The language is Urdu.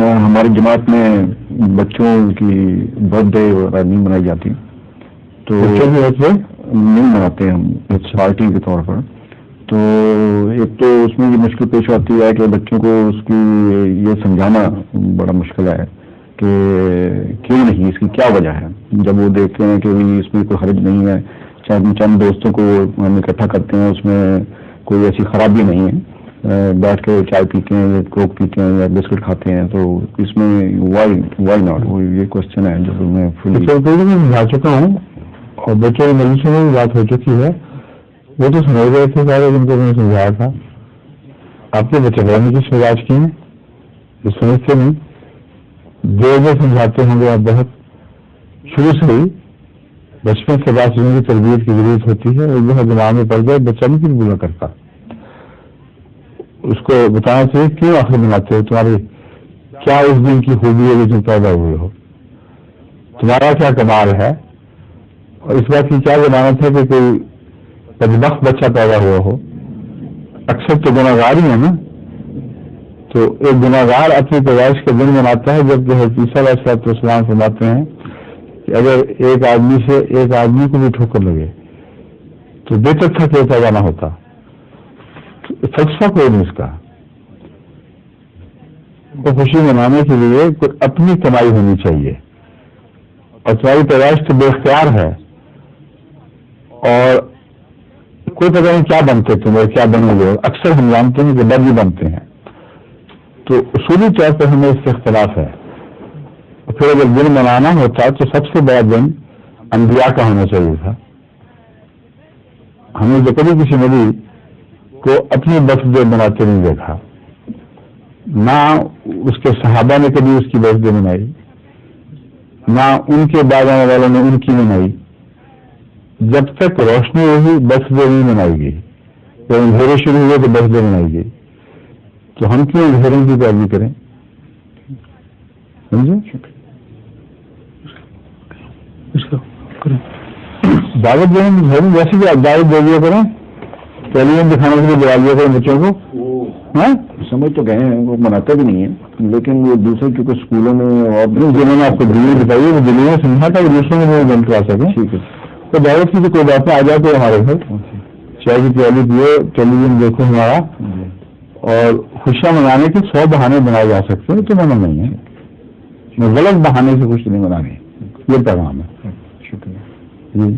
ہماری جماعت میں بچوں کی برتھ ڈے وغیرہ نہیں منائی جاتی، تو نہیں مناتے ہم پارٹی کے طور پر. تو ایک تو اس میں یہ مشکل پیش آتی ہے کہ بچوں کو اس کی یہ سمجھانا بڑا مشکل ہے کہ کیوں نہیں، اس کی کیا وجہ ہے. جب وہ دیکھتے ہیں کہ اس میں کوئی حرج نہیں ہے، چند دوستوں کو ہم اکٹھا کرتے ہیں، اس میں کوئی ایسی خرابی نہیں ہے، بیٹھ کے چائے پیتے ہیں یا کوک پیتے ہیں یا بسکٹ کھاتے ہیں، تو اس میں وائی ناٹ، وہ یہ کوشچن ہے جو میں سمجھا چکا ہوں. اور بچوں کے مجلسوں میں بھی بات ہو چکی ہے، وہ تو سمجھ رہے تھے سارے، جن کو میں نے سمجھایا تھا. آپ کے بچے بڑھنے کی سمجھاج کی ہیں، یہ سمجھتے نہیں. جو سمجھاتے ہوں گے آپ بہت شروع سے ہی بچپن سے بات چیزوں کی تربیت کی ضرورت ہوتی ہے. اور جو دماغ میں پڑ جائے بچہ نہیں کچھ برا کرتا. اس کو بتانا چاہیے کیوں آخر بناتے ہو، تمہاری کیا اس دن کی خوبی ہے جو تم پیدا ہوئے ہو، تمہارا کیا کمال ہے. اور اس بات کی کیا ضمانت ہے کہ کوئی بدبخت بچہ پیدا ہوا ہو. اکثر تو گناہگار ہی ہے نا. تو ایک گناہگار اپنی پیدائش کا دن مناتا ہے، جبکہ حضرت عیسیٰ علیہ السلام فرماتے ہیں کہ اگر ایک آدمی کو بھی ٹھوکر لگے تو بہتر تھا کہ پیدا نہ ہوتا. فلسفہ کوئی نہیں اس کا. وہ خوشی منانے کے لیے کوئی اپنی کمائی ہونی چاہیے، اور تمہاری پیدائش تو بے اختیار ہے. اور کوئی پتہ نہیں کیا بنتے تم اور کیا بنو گے. اکثر ہم جانتے ہیں کہ بد بھی بنتے ہیں. تو اصولی طور پر ہمیں اس سے اختلاف ہے. پھر اگر دن منانا ہوتا تو سب سے بڑا دن انبیاء کا ہونا چاہیے تھا. ہم نے جو کبھی کسی نبی کو اپنی برتھ ڈے مناتے نہیں دیکھا، نہ اس کے صحابہ نے کبھی اس کی برتھ ڈے منائی، نہ ان کے بعد آنے والوں نے ان کی منائی. جب تک روشنی ہوئی برتھ ڈے نہیں منائی گئی، جب اندھیرے شروع ہوئے تو برتھ ڈے منائی گئی. تو ہم کیوں اندھیروں کی پیروی کریں؟ سمجھے؟ دعوت دیں ویسے بھی دعوت دے دیا کریں، ٹیلیویژن دکھانے کے لیے بلا دیا کریں بچوں کو. سمجھ تو گئے ہیں، وہ مناتے بھی نہیں ہیں، لیکن وہ دوسرے کیونکہ اسکولوں میں اور جنہوں نے آپ کو دلیل بتائی وہ دلیل میں سمجھا تھا کہ دوسروں میں بند کرا سکیں. ٹھیک ہے. تو دعوت کی تو کوئی بات آ جائے تو ہمارے گھر چائے کی پیالی پیو، ٹیلیویژن دیکھو ہمارا، اور خوشیاں منانے کے 100 بہانے بنائے جا سکتے ہیں. تو منع نہیں ہے، غلط بہانے سے خوشی نہیں منانی، یہ پیغام ہے. شکریہ. جی.